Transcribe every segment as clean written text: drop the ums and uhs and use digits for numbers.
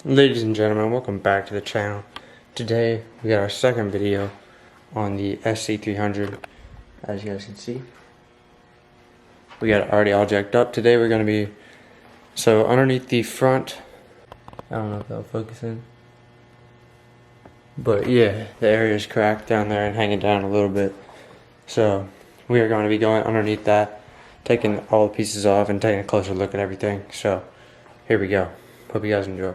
Ladies and gentlemen, welcome back to the channel. Today we got our second video on the SC300. As you guys can see, we got it already all jacked up. Today we're going to be, so underneath the front, I don't know if that'll focus in, but yeah, the area is cracked down there and hanging down a little bit. So we are going to be going underneath that, taking all the pieces off and taking a closer look at everything. So here we go. Hope you guys enjoy.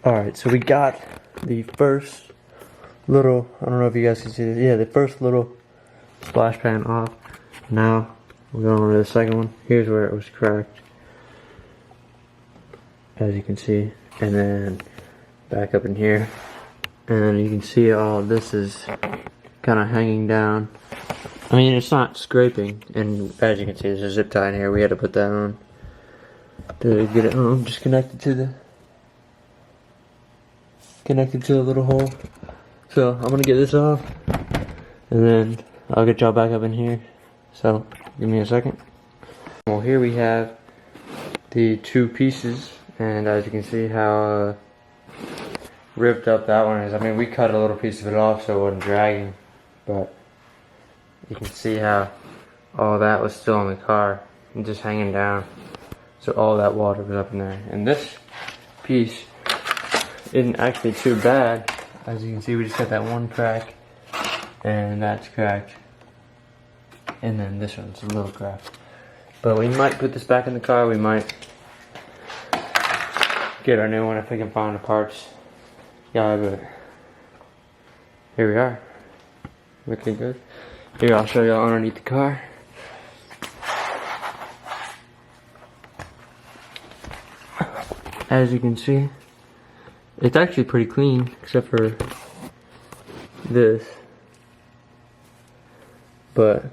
Alright, so we got the first little, I don't know if you guys can see this, yeah, the first little splash pan off. Now we're going on to the second one. Here's where it was cracked, as you can see, and then back up in here, and then you can see all this is kind of hanging down. I mean, it's not scraping, and as you can see, there's a zip tie in here. We had to put that on to get it home, just connected to the little hole. So I'm gonna get this off, and then I'll get y'all back up in here. So give me a second. Well, here we have the two pieces, and as you can see how ripped up that one is. I mean, we cut a little piece of it off so it wasn't dragging, but you can see how all that was still in the car and just hanging down. So all that water was up in there, and this piece isn't actually too bad. As you can see, we just got that one crack, and that's cracked, and then this one's a little cracked. But we might put this back in the car. We might get our new one if we can find the parts. Yeah, but here we are, looking good. Here, I'll show y'all underneath the car. As you can see, it's actually pretty clean, except for this. But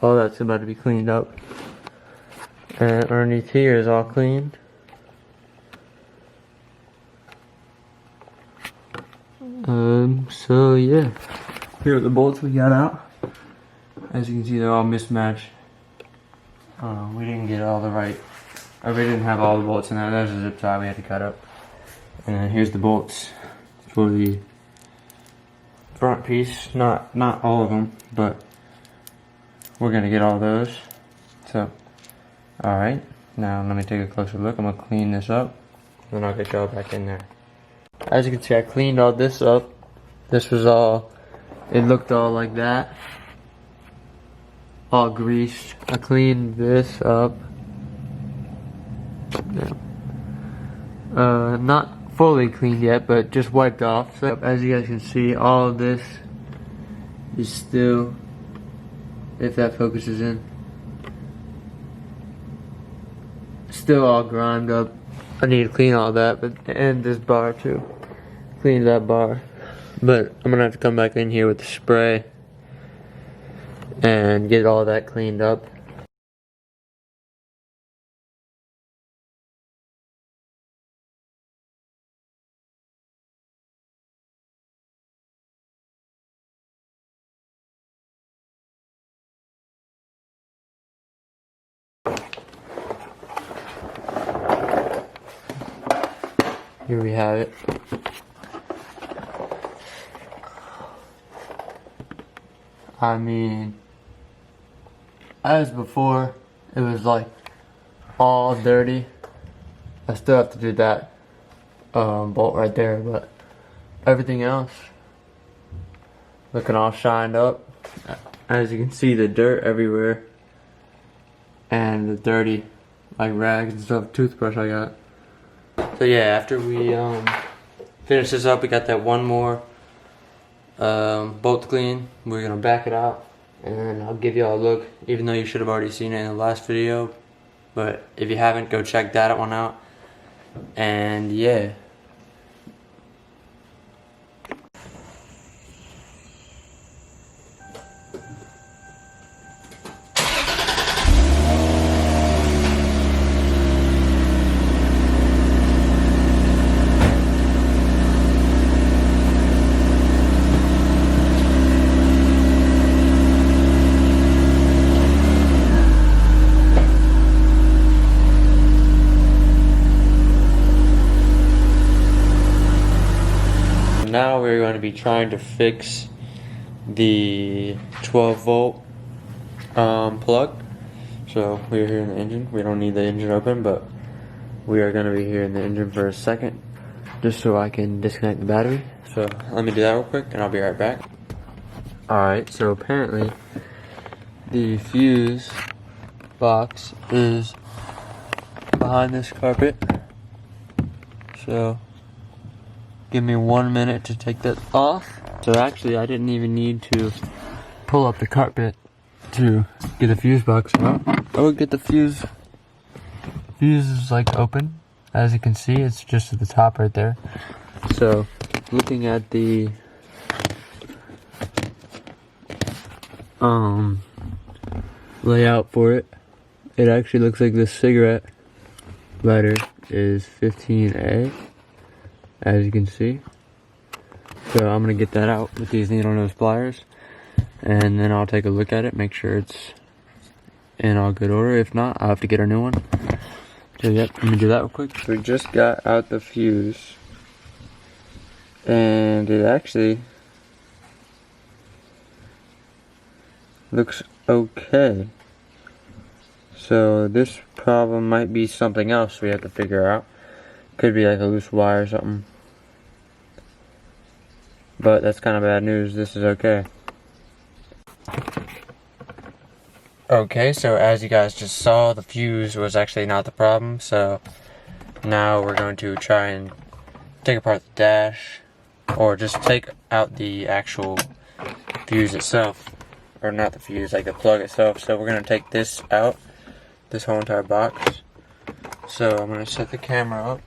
all that's about to be cleaned up. And underneath here is all clean. So yeah. Here are the bolts we got out. As you can see, they're all mismatched. We didn't get all the right, we didn't have all the bolts in there. There's a zip tie we had to cut up. And then here's the bolts for the front piece. Not all of them, but we're gonna get all those. So, alright, now let me take a closer look. I'm gonna clean this up, then I'll get y'all back in there. As you can see, I cleaned all this up. This was all, it looked all like that, all greased. I cleaned this up. Not fully cleaned yet, but just wiped off. So as you guys can see, all of this is still, if that focuses in, still all grimed up. I need to clean all that, but and this bar too. Clean that bar. But I'm gonna have to come back in here with the spray and get all that cleaned up. Here we have it. I mean, as before, it was like all dirty. I still have to do that bolt right there, but everything else looking all shined up. As you can see, the dirt everywhere and the dirty like rags and stuff, toothbrush I got. So yeah, after we finish this up, we got that one more bolt to clean. We're gonna back it out, and then I'll give y'all a look, even though you should have already seen it in the last video. But if you haven't, go check that one out. And yeah. now we're going to be trying to fix the 12 volt plug. So we're here in the engine. We don't need the engine open, but we are going to be here in the engine for a second, just so I can disconnect the battery. So let me do that real quick and I'll be right back. Alright, so apparently the fuse box is behind this carpet. So give me 1 minute to take that off. So actually I didn't even need to pull up the carpet to get the fuse box out. I would get the fuse. Fuse is like open. As you can see, it's just at the top right there. So looking at the layout for it, it actually looks like this cigarette lighter is 15A, as you can see. So I'm gonna get that out with these needle nose pliers, and then I'll take a look at it, make sure it's in all good order. If not, I'll have to get a new one. So yep, let me do that real quick. We just got out the fuse, and it actually looks okay. So this problem might be something else we have to figure out. Could be like a loose wire or something. But that's kind of bad news. This is okay. Okay, so as you guys just saw, the fuse was actually not the problem. So now we're going to try and take apart the dash, or just take out the actual fuse itself. Or not the fuse, like the plug itself. So we're going to take this out, this whole entire box. So I'm going to set the camera up.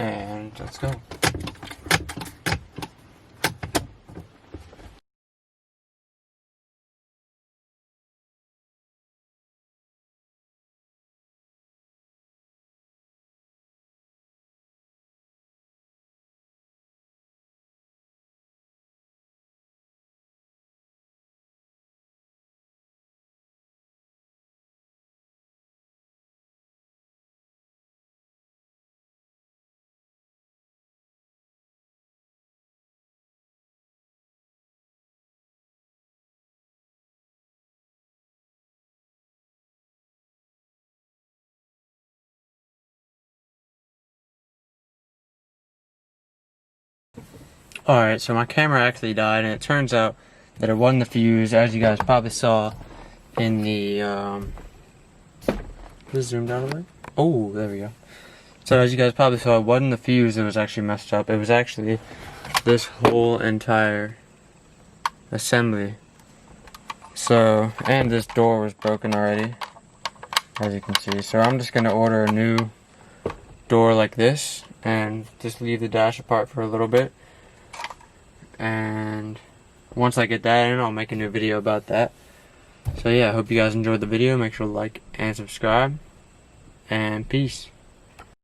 And let's go. Alright, so my camera actually died, and it turns out that it wasn't the fuse, as you guys probably saw in the, just zoom down a bit. Oh, there we go. So as you guys probably saw, it wasn't the fuse that was actually messed up. It was actually this whole entire assembly. So, and this door was broken already, as you can see. So I'm just going to order a new door like this, and just leave the dash apart for a little bit. And once I get that in, I'll make a new video about that. So yeah, I hope you guys enjoyed the video. Make sure to like and subscribe. And peace.